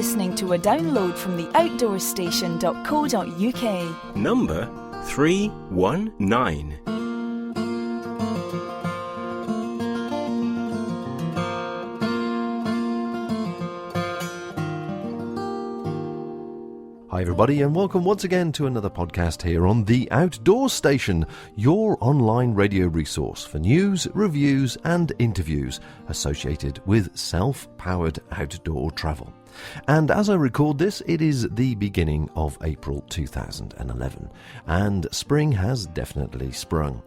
listening to a download from the outdoorstation.co.uk. Number 319. Hi everybody, and welcome once again to another podcast here on The Outdoor Station, your online radio resource for news, reviews and interviews associated with self-powered outdoor travel. And as I record this, it is the beginning of April 2011, and spring has definitely sprung.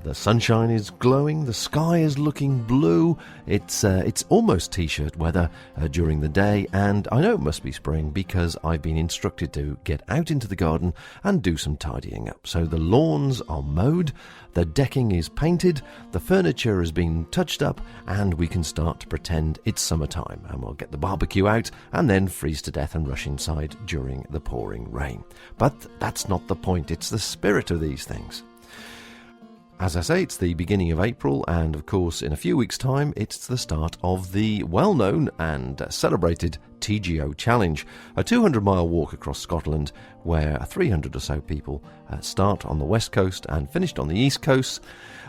The sunshine is glowing, the sky is looking blue, it's almost t-shirt weather during the day, and I know it must be spring because I've been instructed to get out into the garden and do some tidying up. So the lawns are mowed, the decking is painted, the furniture has been touched up, and we can start to pretend it's summertime, and we'll get the barbecue out and then freeze to death and rush inside during the pouring rain. But that's not the point, it's the spirit of these things. As I say, it's the beginning of April, and of course in a few weeks' time it's the start of the well-known and celebrated TGO Challenge, a 200-mile walk across Scotland where 300 or so people start on the west coast and finished on the east coast,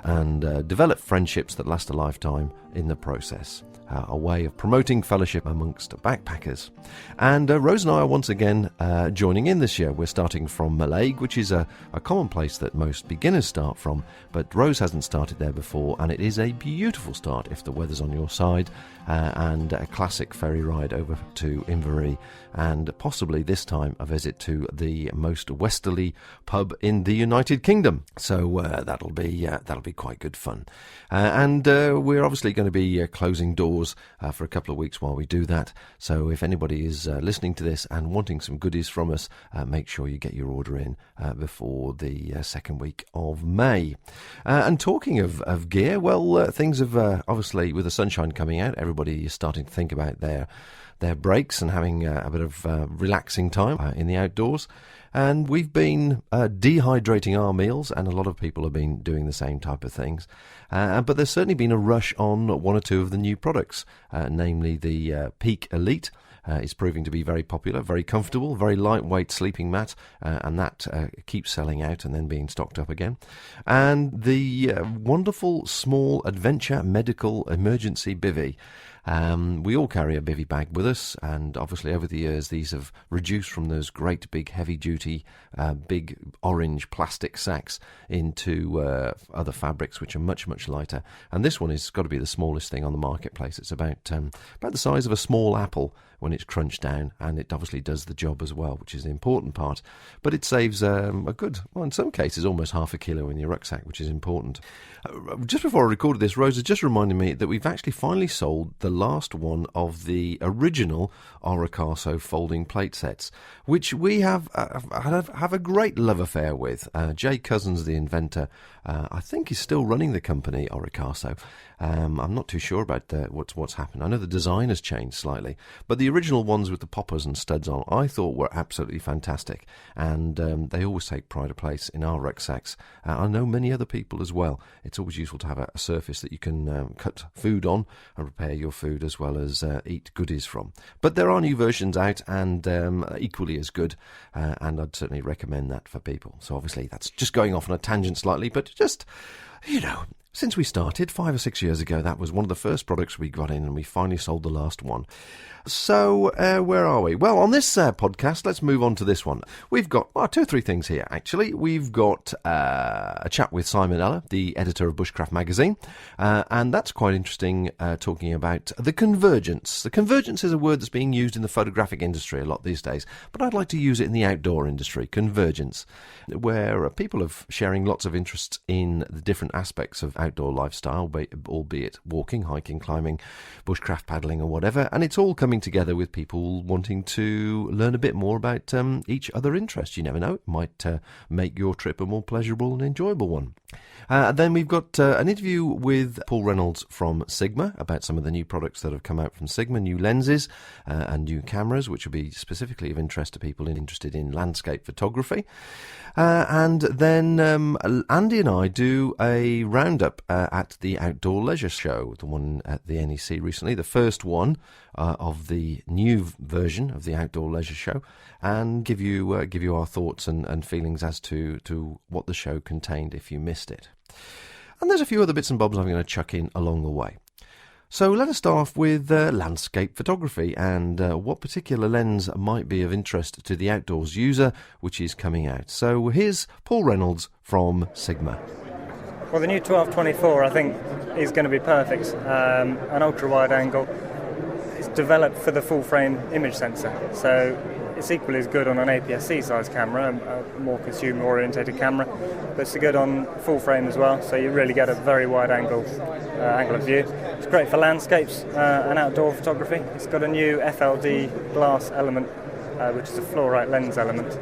and develop friendships that last a lifetime in the process. A way of promoting fellowship amongst backpackers. And Rose and I are once again joining in this year. We're starting from Mallaig, which is a common place that most beginners start from, but Rose hasn't started there before, and it is a beautiful start if the weather's on your side, and a classic ferry ride over to Inverary, and possibly this time a visit to the most westerly pub in the United Kingdom. So that'll be quite good fun. And we're obviously going to be closing doors for a couple of weeks while we do that. So if anybody is listening to this and wanting some goodies from us, make sure you get your order in before the second week of May. And talking of gear, well, things have obviously, with the sunshine coming out, everybody is starting to think about their breaks and having a bit of relaxing time in the outdoors. And we've been dehydrating our meals, and a lot of people have been doing the same type of things. But there's certainly been a rush on one or two of the new products, namely the Peak Elite. Is proving to be very popular, very comfortable, very lightweight sleeping mat, and that keeps selling out and then being stocked up again. And the wonderful small adventure medical emergency bivvy. We all carry a bivvy bag with us, and obviously over the years these have reduced from those great big heavy duty big orange plastic sacks into other fabrics which are much lighter, and this one has got to be the smallest thing on the marketplace. It's about the size of a small apple when it's crunched down, and it obviously does the job as well, which is the important part. But it saves a good, well, in some cases almost half a kilo in your rucksack, which is important. Just before I recorded this, Rose has just reminded me that we've actually finally sold the last one of the original Oricaso folding plate sets, which we have a great love affair with. Jay Cousins, the inventor, I think is still running the company Oricaso. I'm not too sure about what's happened. I know the design has changed slightly, but the original ones with the poppers and studs on, I thought were absolutely fantastic, and they always take pride of place in our rucksacks. I know many other people as well. It's always useful to have a surface that you can cut food on and prepare your food as well as eat goodies from. But there are new versions out, and equally as good, and I'd certainly recommend that for people. So obviously that's just going off on a tangent slightly, but just, since we started 5 or 6 years ago, that was one of the first products we got in, and we finally sold the last one. So, where are we? Well, on this podcast, let's move on to this one. We've got 2 or 3 things here, actually. We've got a chat with Simon Ellar, the editor of Bushcraft Magazine, and that's quite interesting, talking about the Convergence. The Convergence is a word that's being used in the photographic industry a lot these days, but I'd like to use it in the outdoor industry, Convergence, where people are sharing lots of interests in the different aspects of outdoor lifestyle, albeit walking, hiking, climbing, bushcraft paddling or whatever, and it's all coming together with people wanting to learn a bit more about each other interests. You never know, it might make your trip a more pleasurable and enjoyable one. Then we've got an interview with Paul Reynolds from Sigma about some of the new products that have come out from Sigma, new lenses and new cameras, which will be specifically of interest to people interested in landscape photography. And then Andy and I do a a roundup at the Outdoor Leisure Show, the one at the NEC recently, the first one of the new version of the Outdoor Leisure Show, and give you our thoughts and feelings as to what the show contained if you missed it. And there's a few other bits and bobs I'm going to chuck in along the way. So let us start off with landscape photography and what particular lens might be of interest to the outdoors user, which is coming out. So here's Paul Reynolds from Sigma. Well, the new 12-24 I think is going to be perfect. An ultra-wide angle. It's developed for the full-frame image sensor, so it's equally as good on an APS-C size camera, a more consumer-orientated camera, but it's good on full-frame as well, so you really get a very wide angle of view. It's great for landscapes and outdoor photography. It's got a new FLD glass element, which is a fluorite lens element,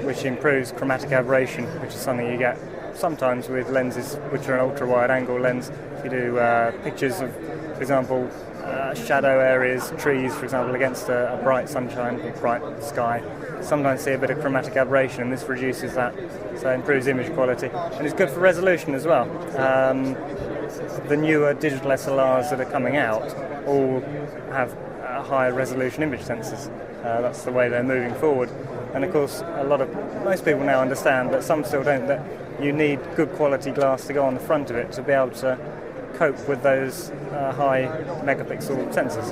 which improves chromatic aberration, which is something you get sometimes with lenses which are an ultra-wide angle lens. If you do pictures of, for example, shadow areas, trees, for example, against a bright sunshine, a bright sky, sometimes see a bit of chromatic aberration, and this reduces that, so it improves image quality. And it's good for resolution as well. The newer digital SLRs that are coming out all have higher resolution image sensors. That's the way they're moving forward. And of course, most people now understand, but some still don't, that you need good quality glass to go on the front of it to be able to cope with those high megapixel sensors.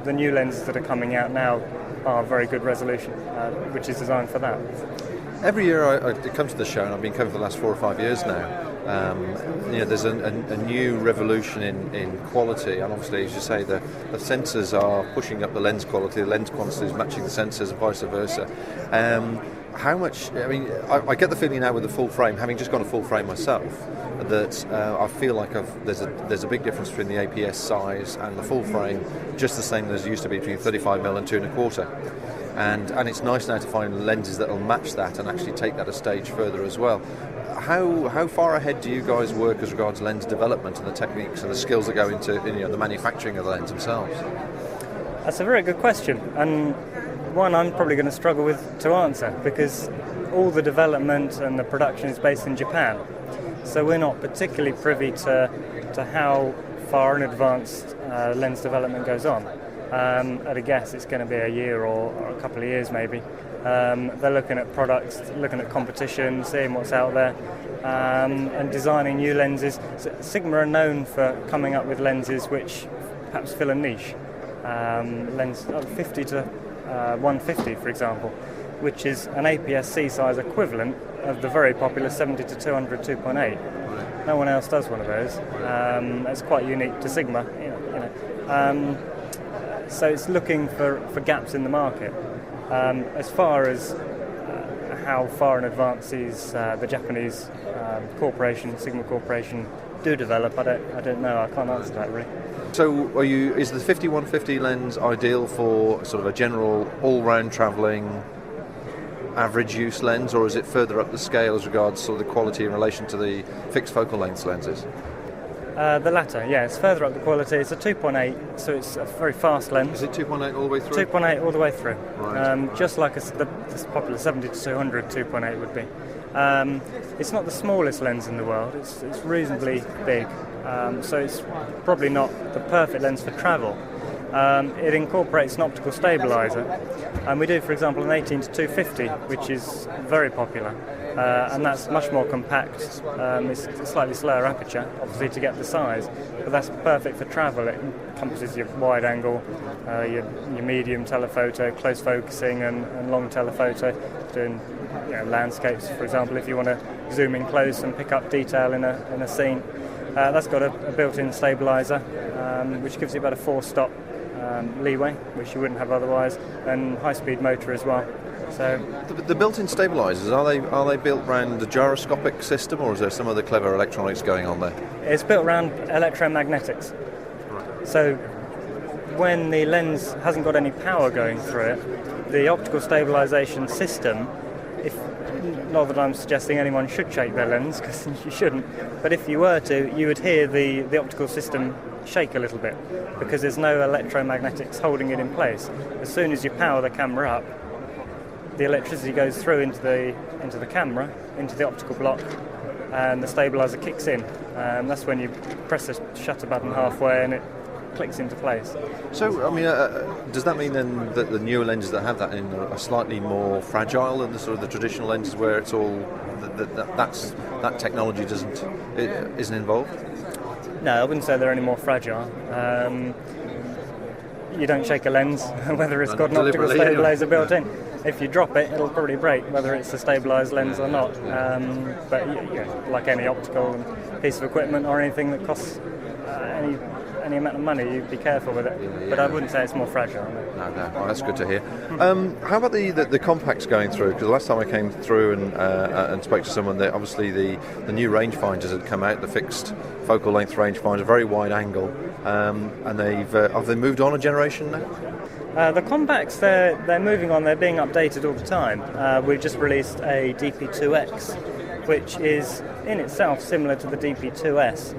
The new lenses that are coming out now are very good resolution, which is designed for that. Every year I come to the show, and I've been coming for the last 4 or 5 years now. There's a new revolution in quality, and obviously, as you say, the sensors are pushing up the lens quality is matching the sensors, and vice versa. How much? I mean, I get the feeling now with the full frame, having just got a full frame myself, that I feel like there's a big difference between the APS size and the full frame, just the same as it used to be between 35mm and 2.25. And it's nice now to find lenses that will match that and actually take that a stage further as well. How far ahead do you guys work as regards lens development and the techniques and the skills that go into the manufacturing of the lens themselves? That's a very good question, and one I'm probably going to struggle with to answer, because all the development and the production is based in Japan. So we're not particularly privy to how far in advance lens development goes on. At a guess, it's going to be a year or a couple of years maybe. They're looking at products, looking at competition, seeing what's out there, and designing new lenses. So Sigma are known for coming up with lenses which perhaps fill a niche. Lens 50 to 150, for example, which is an APS-C size equivalent of the very popular 70 to 200 2.8. No one else does one of those. It's quite unique to Sigma. So it's looking for gaps in the market. As far as how far in advance the Japanese corporation, Sigma Corporation, do develop, I don't know. I can't answer that really. So is the 50-150 lens ideal for sort of a general all-round travelling average use lens, or is it further up the scale as regards sort of the quality in relation to the fixed focal length lenses? The latter, yeah. It's further up the quality. It's a 2.8, so it's a very fast lens. Is it 2.8 all the way through? 2.8 all the way through. Right. Just like the popular 70 to 200 2.8 would be. It's not the smallest lens in the world. It's reasonably big, so it's probably not the perfect lens for travel. It incorporates an optical stabilizer, and we do, for example, an 18 to 250, which is very popular, and that's much more compact. It's a slightly slower aperture, obviously, to get the size, but that's perfect for travel. It encompasses your wide angle, your medium telephoto, close focusing, and long telephoto, doing landscapes, for example, if you want to zoom in close and pick up detail in a scene. That's got a built-in stabilizer, which gives you about a 4-stop leeway, which you wouldn't have otherwise, and high-speed motor as well. So the built-in stabilizers, are they built around the gyroscopic system, or is there some other clever electronics going on there? It's built around electromagnetics. Right. So when the lens hasn't got any power going through it, the optical stabilization system, not that I'm suggesting anyone should shake their lens, because you shouldn't, but if you were to, you would hear the optical system shake a little bit, because there's no electromagnetics holding it in place. As soon as you power the camera up, the electricity goes through into the camera, into the optical block, and the stabiliser kicks in. That's when you press the shutter button halfway and it clicks into place. So, I mean, does that mean then that the newer lenses that have that in are slightly more fragile than the sort of the traditional lenses where it's all that technology isn't involved? No, I wouldn't say they're any more fragile. You don't shake a lens whether it's got an optical stabiliser built in. If you drop it, it'll probably break, whether it's a stabilised lens or not. But like any optical piece of equipment or anything that costs any amount of money, you'd be careful with it. But I wouldn't say it's more fragile. No. Oh, that's good to hear. How about the compacts going through? Because the last time I came through and spoke to someone, that obviously the new rangefinders had come out, the fixed focal length rangefinder, very wide angle, and have they moved on a generation now? The compacts, they're moving on. They're being updated all the time. We've just released a DP2X, which is in itself similar to the DP2S,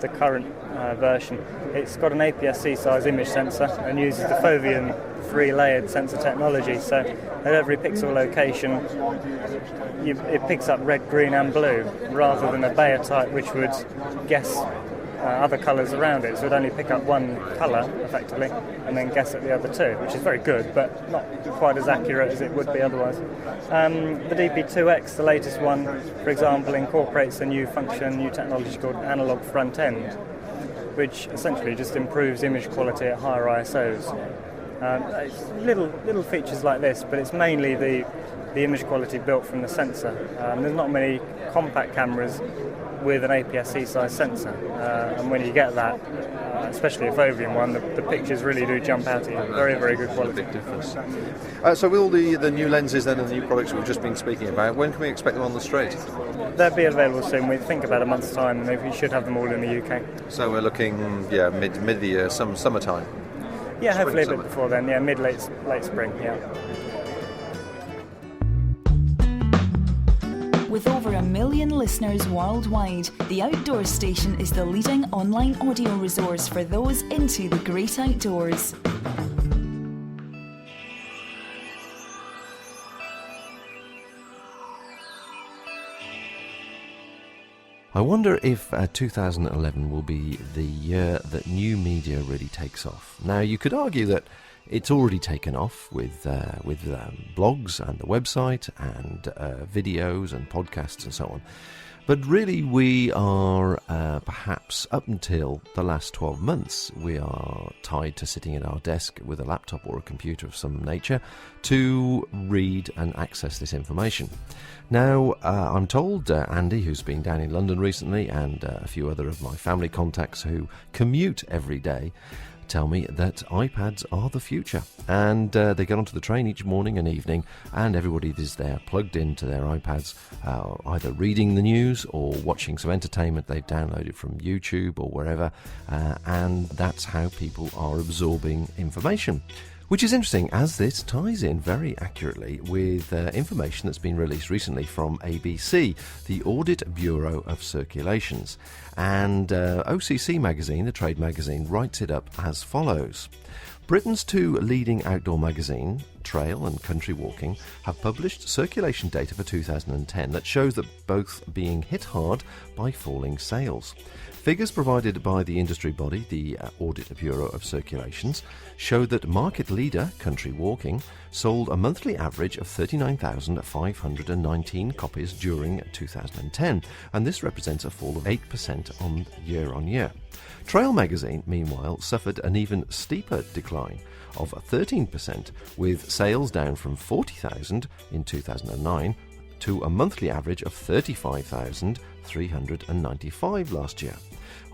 the current version. It's got an APS-C size image sensor and uses the Foveon 3-layered sensor technology. So at every pixel location, it picks up red, green, and blue, rather than a Bayer type, which would guess other colours around it. So it would only pick up one colour, effectively, and then guess at the other two, which is very good, but not quite as accurate as it would be otherwise. The DP2X, the latest one, for example, incorporates a new technology called analog front end, which essentially just improves image quality at higher ISOs. It's little features like this, but it's mainly the image quality built from the sensor. There's not many compact cameras with an APS-C size sensor, and when you get that, especially a Foveon one, the pictures really do jump out at you. Very, very good quality. Big difference. So with all the new lenses then and the new products we've just been speaking about, when can we expect them on the straight? They'll be available soon. We think about a month's time, and we should have them all in the UK. So we're looking, mid the year, summertime. Yeah, hopefully a bit before then. Yeah, late spring. Yeah. With over 1 million listeners worldwide, The Outdoor Station is the leading online audio resource for those into the great outdoors. I wonder if 2011 will be the year that new media really takes off. Now, you could argue that it's already taken off with blogs and the website and videos and podcasts and so on. But really, we are perhaps up until the last 12 months, we are tied to sitting at our desk with a laptop or a computer of some nature to read and access this information. Now, I'm told Andy, who's been down in London recently, and a few other of my family contacts who commute every day, tell me that iPads are the future, and they get onto the train each morning and evening, and everybody is there plugged into their iPads, either reading the news or watching some entertainment they've downloaded from YouTube or wherever, and that's how people are absorbing information. Which is interesting, as this ties in very accurately with information that's been released recently from ABC, the Audit Bureau of Circulations. And OCC Magazine, the trade magazine, writes it up as follows. Britain's two leading outdoor magazines, Trail and Country Walking, have published circulation data for 2010 that shows that both being hit hard by falling sales. Figures provided by the industry body, the Audit Bureau of Circulations, showed that market leader Country Walking sold a monthly average of 39,519 copies during 2010, and this represents a fall of 8% on year. Trail magazine, meanwhile, suffered an even steeper decline of 13%, with sales down from 40,000 in 2009 to a monthly average of 35,395 last year.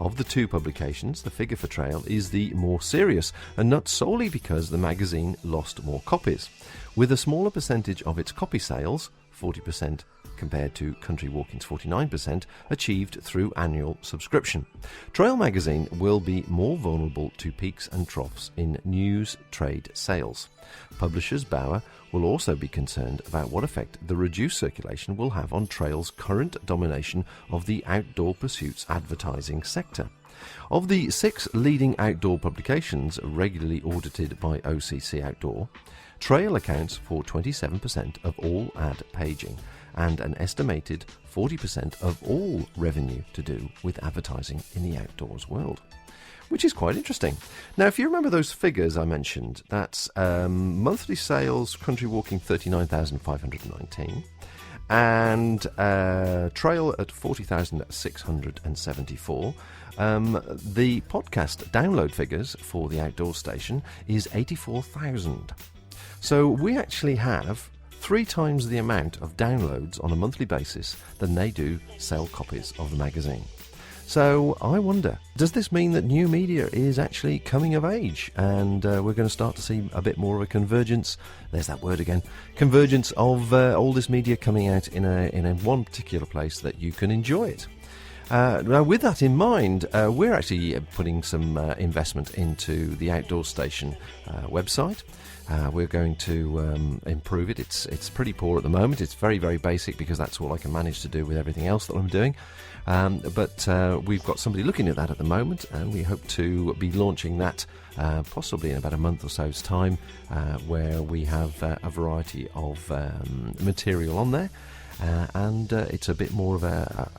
Of the two publications, the figure for Trail is the more serious, and not solely because the magazine lost more copies. With a smaller percentage of its copy sales, 40% compared to Country Walking's 49%, achieved through annual subscription. Trail magazine will be more vulnerable to peaks and troughs in news trade sales. Publishers Bauer will also be concerned about what effect the reduced circulation will have on Trail's current domination of the outdoor pursuits advertising sector. Of the 6 leading outdoor publications regularly audited by OCC Outdoor, Trail accounts for 27% of all ad paging and an estimated 40% of all revenue to do with advertising in the outdoors world, which is quite interesting. Now, if you remember those figures I mentioned, that's monthly sales, country walking 39,519, and trail at 40,674. The podcast download figures for the Outdoor Station is 84,000. So we actually have 3 times the amount of downloads on a monthly basis than they do sell copies of the magazine. So I wonder, does this mean that new media is actually coming of age, and we're going to start to see a bit more of a convergence? There's that word again. Convergence of all this media coming out in a one particular place that you can enjoy it. Now, with that in mind, we're actually putting some investment into the Outdoor Station website. We're going to improve it. It's pretty poor at the moment. It's very, very basic because that's all I can manage to do with everything else that I'm doing. But we've got somebody looking at that at the moment, and we hope to be launching that possibly in about a month or so's time, where we have a variety of material on there. And it's a bit more of a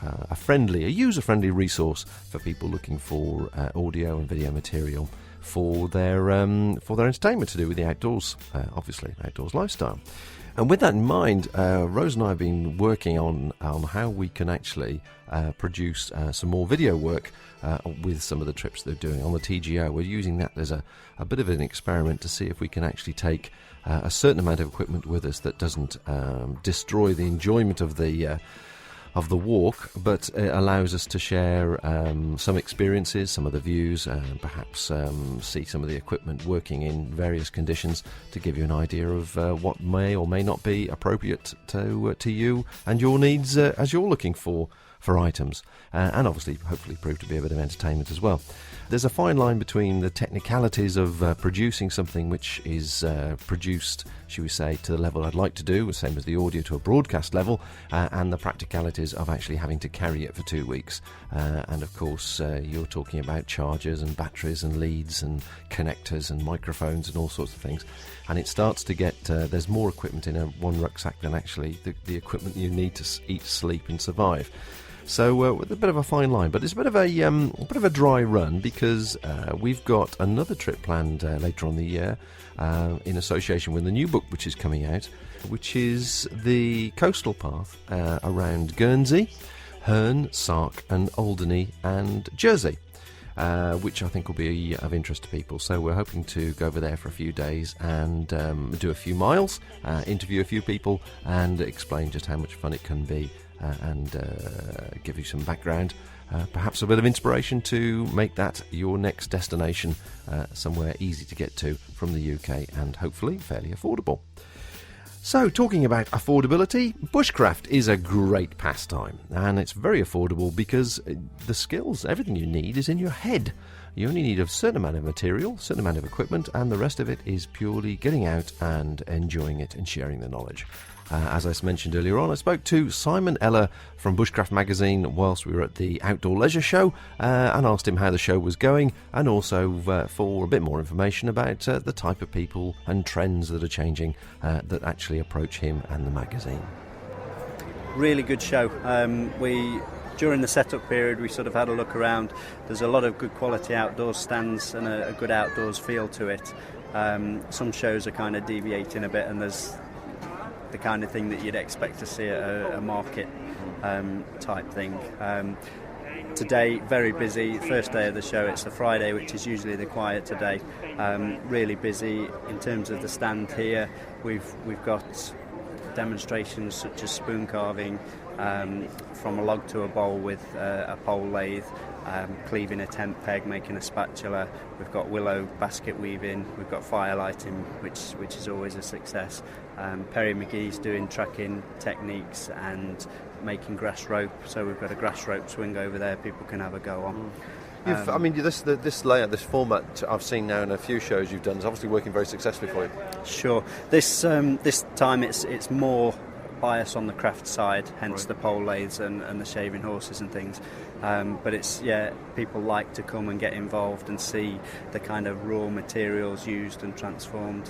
user-friendly resource for people looking for audio and video material for their entertainment to do with the outdoors, obviously, outdoors lifestyle. And with that in mind, Rose and I have been working on how we can actually produce some more video work with some of the trips they're doing on the TGO. We're using that as a bit of an experiment to see if we can actually take a certain amount of equipment with us that doesn't destroy the enjoyment of the walk, but it allows us to share some experiences, some of the views, and perhaps see some of the equipment working in various conditions to give you an idea of what may or may not be appropriate to you and your needs as you're looking for items, and obviously hopefully prove to be a bit of entertainment as well. There's a fine line between the technicalities of producing something which is produced, shall we say, to the level I'd like to do, the same as the audio to a broadcast level, and the practicalities of actually having to carry it for 2 weeks. And of course, you're talking about chargers and batteries and leads and connectors and microphones and all sorts of things. And it starts to get, there's more equipment in one rucksack than actually the equipment you need to eat, sleep and survive. So with a bit of a fine line, but it's a bit of a dry run because we've got another trip planned later on the year in association with the new book which is coming out, which is the coastal path around Guernsey, Herne, Sark and Alderney and Jersey, which I think will be of interest to people. So we're hoping to go over there for a few days and do a few miles, interview a few people and explain just how much fun it can be. And give you some background, perhaps a bit of inspiration to make that your next destination, somewhere easy to get to from the UK and hopefully fairly affordable. So, talking about affordability, bushcraft is a great pastime, and it's very affordable because the skills, everything you need is in your head. You only need a certain amount of material, certain amount of equipment, and the rest of it is purely getting out and enjoying it and sharing the knowledge. As I mentioned earlier on, I spoke to Simon Ellar from Bushcraft Magazine whilst we were at the Outdoor Leisure Show and asked him how the show was going and also for a bit more information about the type of people and trends that are changing that actually approach him and the magazine. Really good show. During the setup period, we sort of had a look around. There's a lot of good quality outdoors stands and a good outdoors feel to it. Some shows are kind of deviating a bit, and there's the kind of thing that you'd expect to see at a market type thing. Today, very busy. First day of the show, it's a Friday, which is usually the quieter day. Really busy in terms of the stand here. We've got demonstrations such as spoon carving from a log to a bowl with a pole lathe, cleaving a tent peg, making a spatula. We've got willow basket weaving. We've got fire lighting, which is always a success. Perry McGee's doing tracking techniques and making grass rope. So we've got a grass rope swing over there people can have a go on. This layout, this format I've seen now in a few shows you've done is obviously working very successfully for you. Sure. This time it's more bias on the craft side, hence the pole lathes and the shaving horses and things. But it's, people like to come and get involved and see the kind of raw materials used and transformed,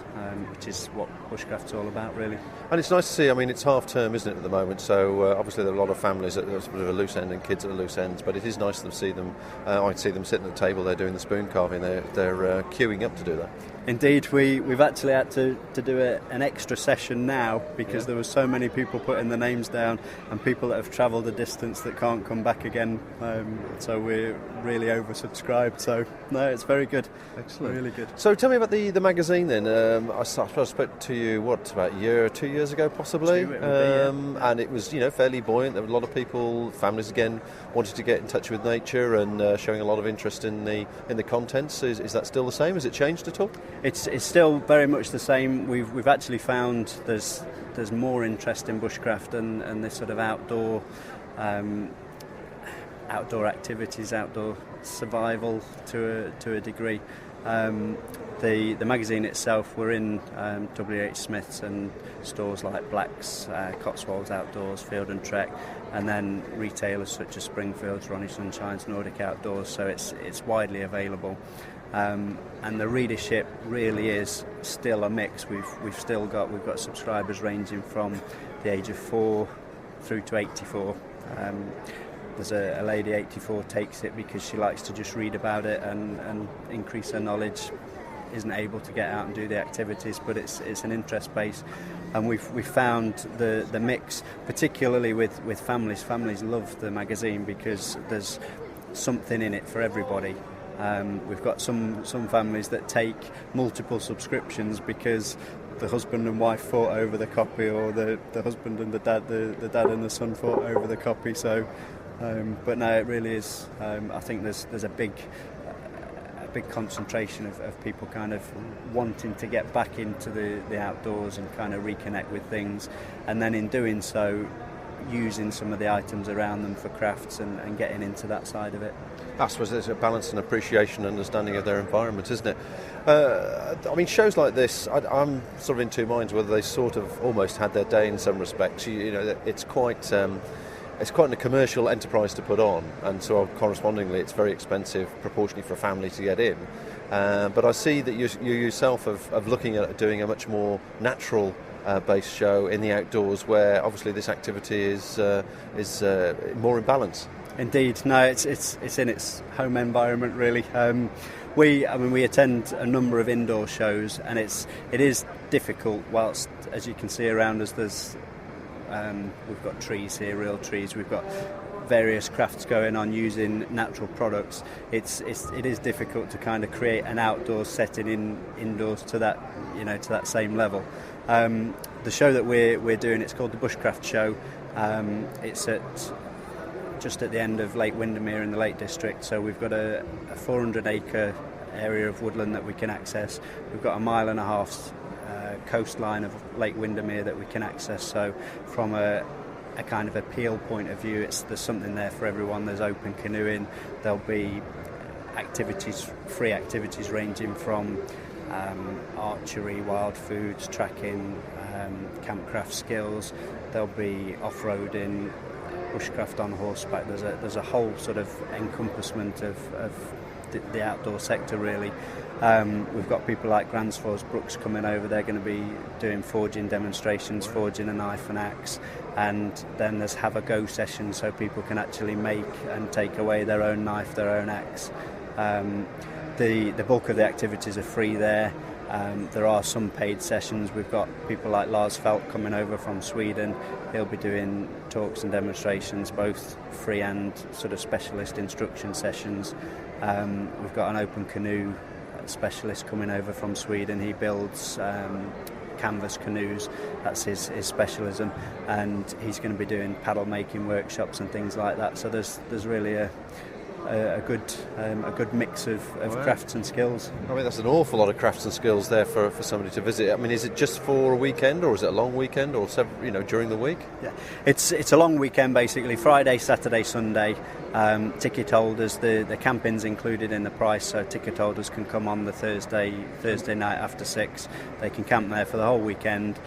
which is what Bushcraft's all about, really. And it's nice to see, I mean, it's half term, isn't it, at the moment, so obviously there are a lot of families at sort of a loose end and kids at a loose end, but it is nice to see them, I see them sitting at the table, they're doing the spoon carving, they're queuing up to do that. Indeed, we've actually had to do an extra session now because there were so many people putting their names down and people that have travelled a distance that can't come back again, so we're really oversubscribed, so no, it's very good. Excellent. Really good. So tell me about the magazine then. I spoke to you, about a year or 2 years ago possibly, and it was fairly buoyant. There were a lot of people, families again, wanted to get in touch with nature and showing a lot of interest in the contents. Is that still the same? Has it changed at all? It's still very much the same. We've actually found there's more interest in bushcraft and this sort of outdoor activities, outdoor survival to a degree. The magazine itself, we're in W.H. Smith's and stores like Black's, Cotswolds Outdoors, Field and Trek, and then retailers such as Springfield's, Ronnie Sunshine's, Nordic Outdoors, so it's widely available. And the readership really is still a mix. We've got subscribers ranging from the age of 4 through to 84. There's a lady 84 takes it because she likes to just read about it and increase her knowledge. Isn't able to get out and do the activities, but it's an interest base, and we've found the mix, particularly with families. Families love the magazine because there's something in it for everybody. We've got some families that take multiple subscriptions because the husband and wife fought over the copy, or the husband and the dad and the son fought over the copy. So, but no, it really is. I think there's a big concentration of people kind of wanting to get back into the outdoors and kind of reconnect with things, and then in doing so, using some of the items around them for crafts and getting into that side of it. I suppose there's a balance and appreciation and understanding of their environment, isn't it? I mean, shows like this, I'm sort of in two minds whether they sort of almost had their day in some respects. It's quite a commercial enterprise to put on, and so correspondingly it's very expensive proportionally for a family to get in. But I see that you yourself of looking at doing a much more natural based show in the outdoors, where obviously this activity is more in balance. Indeed, no, it's in its home environment really. We attend a number of indoor shows, and it is difficult. Whilst, as you can see around us, we've got trees here, real trees. We've got various crafts going on using natural products. It is difficult to kind of create an outdoor setting indoors to that same level. The show that we're doing, it's called the Bushcraft Show. It's just at the end of Lake Windermere in the Lake District. So we've got a 400-acre area of woodland that we can access. We've got 1.5 miles coastline of Lake Windermere that we can access. So from a kind of appeal point of view, there's something there for everyone. There's open canoeing. There'll be free activities ranging from archery, wild foods, tracking, campcraft skills. There'll be off-roading, bushcraft on horseback. There's a whole sort of encompassment of the outdoor sector really. We've got people like Gransfors Brooks coming over. They're going to be doing forging demonstrations, forging a knife and axe, and then there's have a go sessions so people can actually make and take away their own knife, their own axe. The bulk of the activities are free there. There are some paid sessions. We've got people like Lars Felt coming over from Sweden. He'll be doing talks and demonstrations, both free and sort of specialist instruction sessions. We've got an open canoe specialist coming over from Sweden. He builds canvas canoes. That's his specialism, and he's going to be doing paddle making workshops and things like that. So there's really a good mix of crafts and skills. I mean, that's an awful lot of crafts and skills there for somebody to visit. I mean, is it just for a weekend, or is it a long weekend, or during the week? Yeah, it's a long weekend basically. Friday, Saturday, Sunday. Ticket holders, the camping's included in the price, so ticket holders can come on the Thursday night after 6. They can camp there for the whole weekend.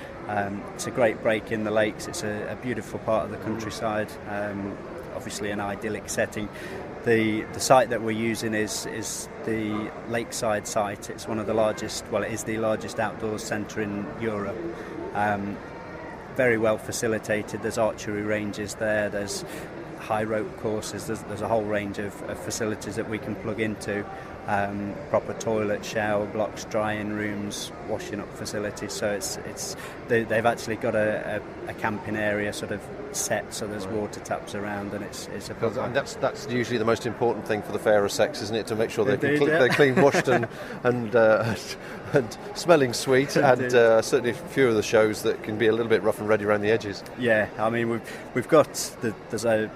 It's a great break in the lakes. It's a beautiful part of the countryside. obviously an idyllic setting. The site that we're using is the lakeside site. It's one of the largest, well, it is the largest outdoors centre in Europe. Very well facilitated. There's archery ranges there, there's high rope courses, there's a whole range of facilities that we can plug into. Proper toilet, shower blocks, drying rooms, washing up facilities. So they've actually got a camping area sort of set, so there's water taps around, and it's a proper... And that's usually the most important thing for the fairer sex, isn't it? To make sure they're clean, washed, and smelling sweet. And certainly a few of the shows that can be a little bit rough and ready around the edges. Yeah, I mean we've got there's a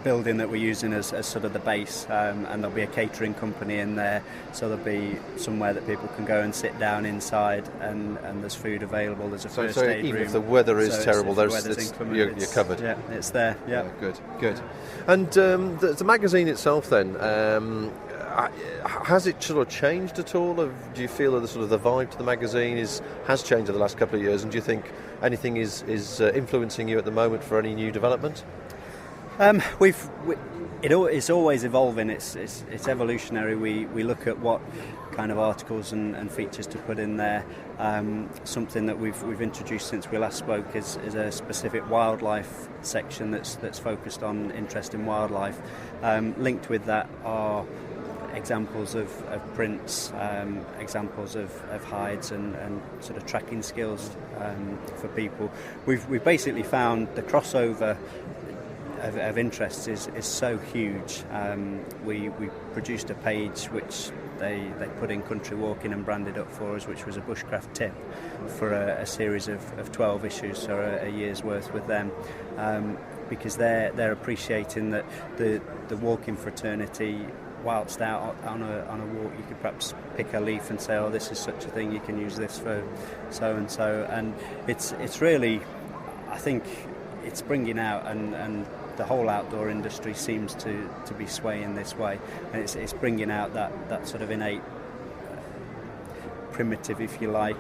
building that we're using as sort of the base, and there'll be a catering company in there, so there'll be somewhere that people can go and sit down inside, and there's food available. There's a first aid room. Even if the weather is terrible, you're covered. Yeah, it's there. Yeah, good. And the magazine itself, then, has it sort of changed at all? Do you feel that the vibe to the magazine has changed in the last couple of years? And do you think anything is influencing you at the moment for any new development? It's always evolving. It's evolutionary. We look at what kind of articles and features to put in there. Something that we've introduced since we last spoke is a specific wildlife section that's focused on interest in wildlife. Linked with that are examples of prints, examples of hides and sort of tracking skills for people. We've basically found the crossover of interest is so huge. We produced a page which they put in Country Walking and branded up for us, which was a bushcraft tip for a series of 12 issues, so a year's worth with them, because they're appreciating that the walking fraternity, whilst out on a walk, you could perhaps pick a leaf and say, oh, this is such a thing, you can use this for so and so, and it's really, I think it's bringing out and the whole outdoor industry seems to be swaying this way, and it's bringing out that sort of innate primitive, if you like,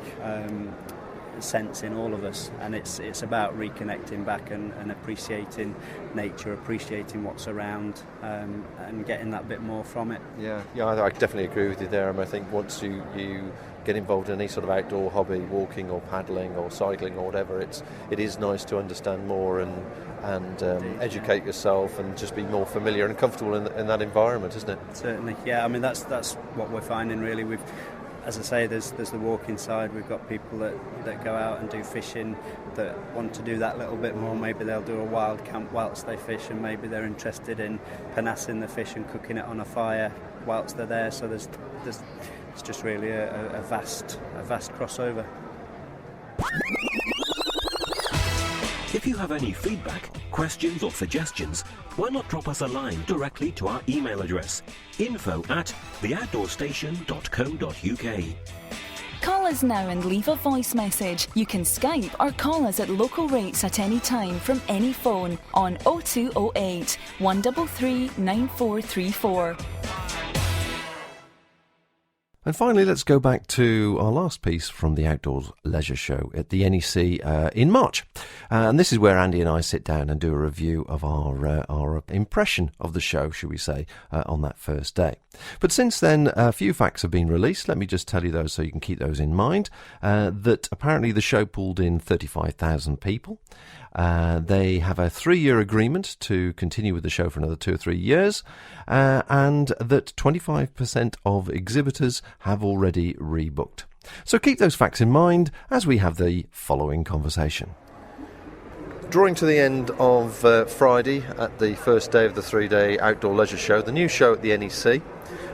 sense in all of us, and it's about reconnecting back and appreciating nature, appreciating what's around, and getting that bit more from it. Yeah, I definitely agree with you there. I think once you get involved in any sort of outdoor hobby, walking or paddling or cycling or whatever, it is nice to understand more and educate yourself and just be more familiar and comfortable in that environment, isn't it? Certainly, yeah. I mean, that's what we're finding really. As I say, there's the walking side. We've got people that go out and do fishing that want to do that little bit more. Maybe they'll do a wild camp whilst they fish, and maybe they're interested in panassing the fish and cooking it on a fire whilst they're there. So there's it's just really a vast crossover. If you have any feedback, questions or suggestions, why not drop us a line directly to our email address, info@theoutdoorstation.co.uk. Call us now and leave a voice message. You can Skype or call us at local rates at any time from any phone on 0208 133 9434. And finally, let's go back to our last piece from the Outdoors Leisure Show at the NEC in March. And this is where Andy and I sit down and do a review of our impression of the show, should we say, on that first day. But since then, a few facts have been released. Let me just tell you those so you can keep those in mind. That apparently the show pulled in 35,000 people. They have a 3-year agreement to continue with the show for another 2 or 3 years, and that 25% of exhibitors have already rebooked. So keep those facts in mind as we have the following conversation. Drawing to the end of Friday at the first day of the 3-day Outdoor Leisure Show, the new show at the NEC.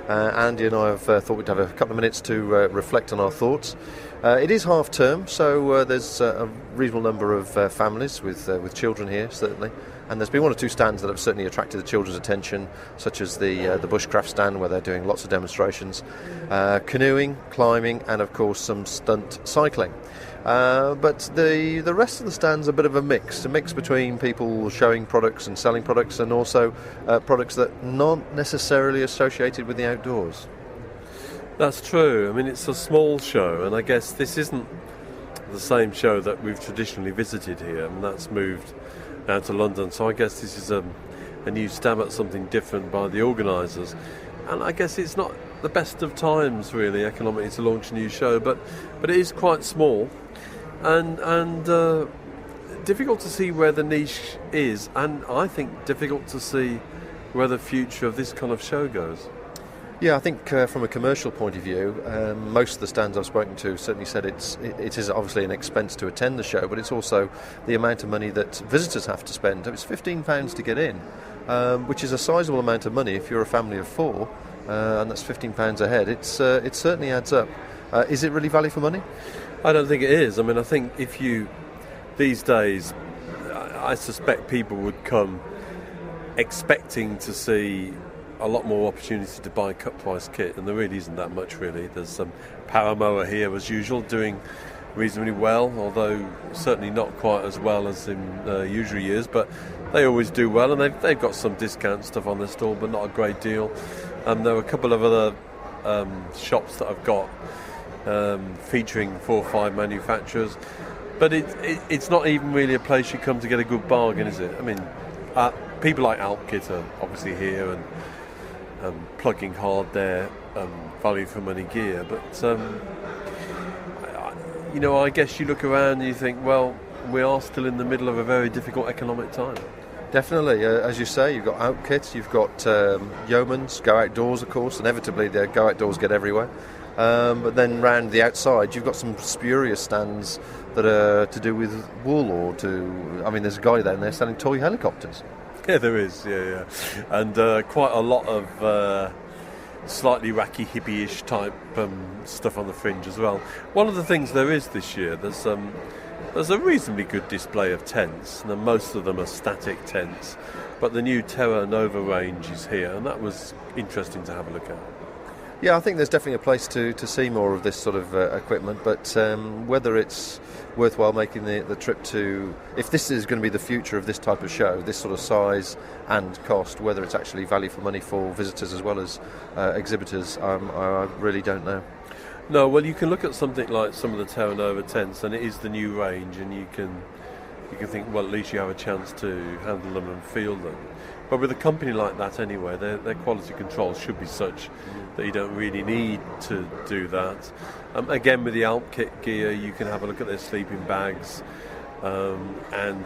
Andy and I have thought we'd have a couple of minutes to reflect on our thoughts. It is half term, so there's a reasonable number of families with children here, certainly. And there's been 1 or 2 stands that have certainly attracted the children's attention, such as the Bushcraft stand, where they're doing lots of demonstrations, canoeing, climbing, and of course some stunt cycling. But the rest of the stands are a bit of a mix between people showing products and selling products, and also products that are not necessarily associated with the outdoors. That's true. I mean, it's a small show, and I guess this isn't the same show that we've traditionally visited here, and that's moved out to London. So I guess this is a new stab at something different by the organisers. And I guess it's not the best of times, really, economically, to launch a new show, but it is quite small, and difficult to see where the niche is, and I think difficult to see where the future of this kind of show goes. Yeah, I think from a commercial point of view, most of the stands I've spoken to certainly said it is obviously an expense to attend the show, but it's also the amount of money that visitors have to spend. It's £15 to get in, which is a sizable amount of money if you're a family of four, and that's £15 a head. It certainly adds up. Is it really value for money? I don't think it is. I memean, I think these days, I suspect people would come expecting to see a lot more opportunity to buy cut price kit, and there really isn't that much, really. There's some power mower here as usual, doing reasonably well, although certainly not quite as well as in usual years, but they always do well, and they've got some discount stuff on their stall, but not a great deal. There are a couple of other shops that I've got featuring 4 or 5 manufacturers, but it's not even really a place you come to get a good bargain, is it? I mean, people like Alpkit are obviously here and plugging hard their value for money gear, but I guess you look around and you think, well, we are still in the middle of a very difficult economic time. Definitely, as you say, you've got Alpkit, you've got Yeomans, Go Outdoors, of course. Inevitably, the Go Outdoors get everywhere. But then round the outside, you've got some spurious stands that are to do with wool there's a guy down there selling toy helicopters. Yeah, there is, yeah. And quite a lot of slightly wacky, hippie-ish type stuff on the fringe as well. One of the things there is this year, there's a reasonably good display of tents, and most of them are static tents, but the new Terra Nova range is here, and that was interesting to have a look at. Yeah, I think there's definitely a place to see more of this sort of equipment, but whether it's worthwhile making the trip to, if this is going to be the future of this type of show, this sort of size and cost, whether it's actually value for money for visitors as well as exhibitors, I really don't know. No, well, you can look at something like some of the Terra Nova tents, and it is the new range, and you can think, well, at least you have a chance to handle them and feel them. But with a company like that anyway, their quality control should be such that you don't really need to do that. Again, with the Alpkit gear, you can have a look at their sleeping bags and,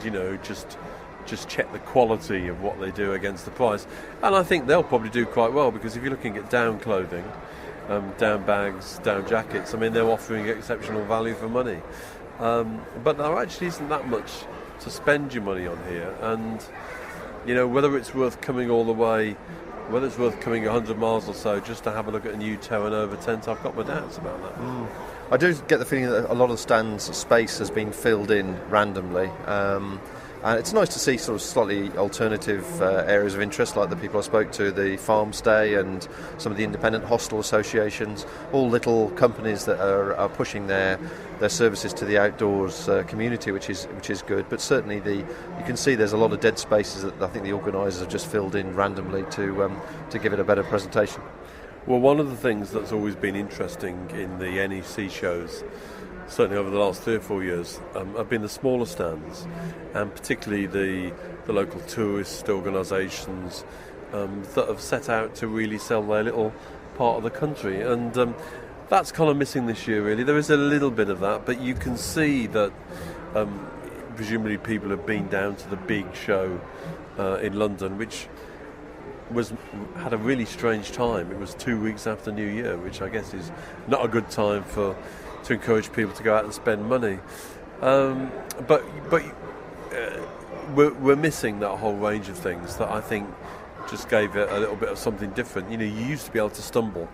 just check the quality of what they do against the price. And I think they'll probably do quite well, because if you're looking at down clothing, down bags, down jackets, I mean, they're offering exceptional value for money. But there actually isn't that much to spend your money on here, and whether it's worth coming all the way, whether it's worth coming 100 miles or so just to have a look at a new Terra Nova tent, I've got my doubts about that. I do get the feeling that a lot of the stands' space has been filled in randomly. And it's nice to see sort of slightly alternative areas of interest, like the people I spoke to, the farm stay and some of the independent hostel associations, all little companies that are pushing their services to the outdoors community, which is good. But certainly you can see there's a lot of dead spaces that I think the organisers have just filled in randomly to give it a better presentation. Well, one of the things that's always been interesting in the NEC shows, certainly over the last 3 or 4 years, have been the smaller stands, and particularly the local tourist organisations that have set out to really sell their little part of the country, and that's kind of missing this year, really. There is a little bit of that, but you can see that presumably people have been down to the big show in London, which had a really strange time. It was 2 weeks after New Year, which I guess is not a good time to encourage people to go out and spend money. But we're missing that whole range of things that I think just gave it a little bit of something different. You used to be able to stumble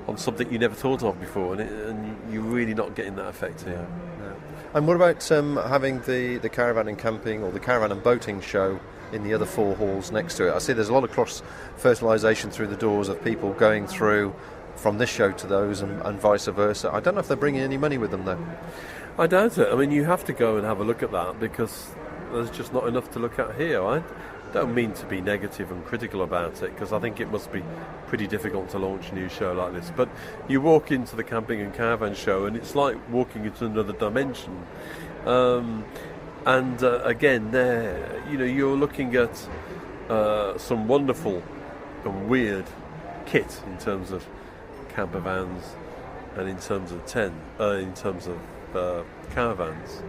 on something you never thought of before, and you're really not getting that effect here. Yeah. And what about having the caravan and camping or the caravan and boating show in the other 4 halls next to it? I see there's a lot of cross-fertilisation through the doors of people going through from this show to those and vice versa. I don't know if they're bringing any money with them, though. I doubt it. I mean, you have to go and have a look at that, because there's just not enough to look at here. I don't mean to be negative and critical about it, because I think it must be pretty difficult to launch a new show like this. But you walk into the camping and caravan show, and it's like walking into another dimension. Again, there, you're looking at some wonderful and weird kit in terms of camper vans and in terms of caravans.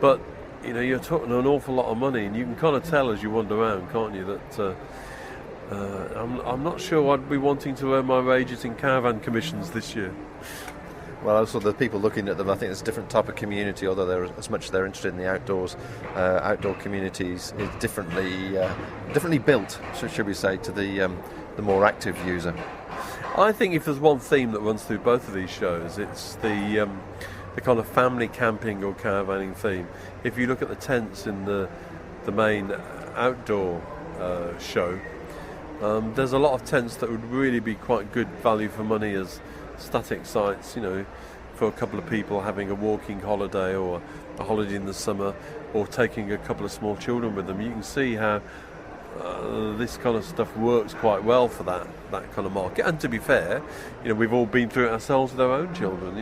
But you're talking an awful lot of money, and you can kind of tell as you wander around, can't you, that I'm not sure I'd be wanting to earn my wages in caravan commissions this year. Well, also the people looking at them, I think there's a different type of community, although as much as they're interested in the outdoors, outdoor communities is differently built, should we say, to the more active user. I think if there's one theme that runs through both of these shows, it's the kind of family camping or caravaning theme. If you look at the tents in the main outdoor show, there's a lot of tents that would really be quite good value for money as static sites, for a couple of people having a walking holiday or a holiday in the summer, or taking a couple of small children with them. You can see how this kind of stuff works quite well for that kind of market. And to be fair, we've all been through it ourselves with our own children.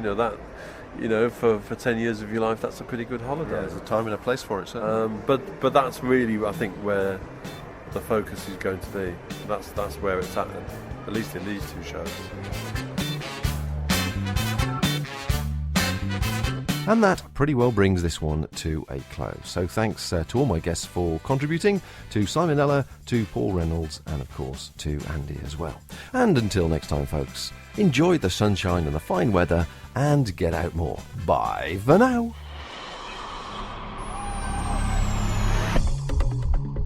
For 10 years of your life, that's a pretty good holiday. Yeah, there's a time and a place for it, certainly. But that's really, I think, where the focus is going to be. That's where it's at least in these two shows. And that pretty well brings this one to a close. So thanks to all my guests for contributing, to Simon Ellar, to Paul Reynolds, and of course to Andy as well. And until next time, folks, enjoy the sunshine and the fine weather and get out more. Bye for now.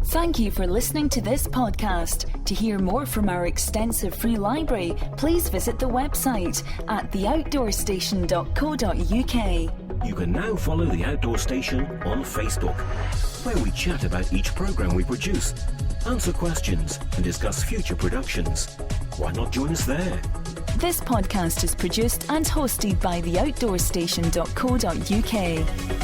Thank you for listening to this podcast. To hear more from our extensive free library, please visit the website at theoutdoorstation.co.uk. You can now follow The Outdoor Station on Facebook, where we chat about each programme we produce, answer questions and discuss future productions. Why not join us there? This podcast is produced and hosted by theoutdoorstation.co.uk.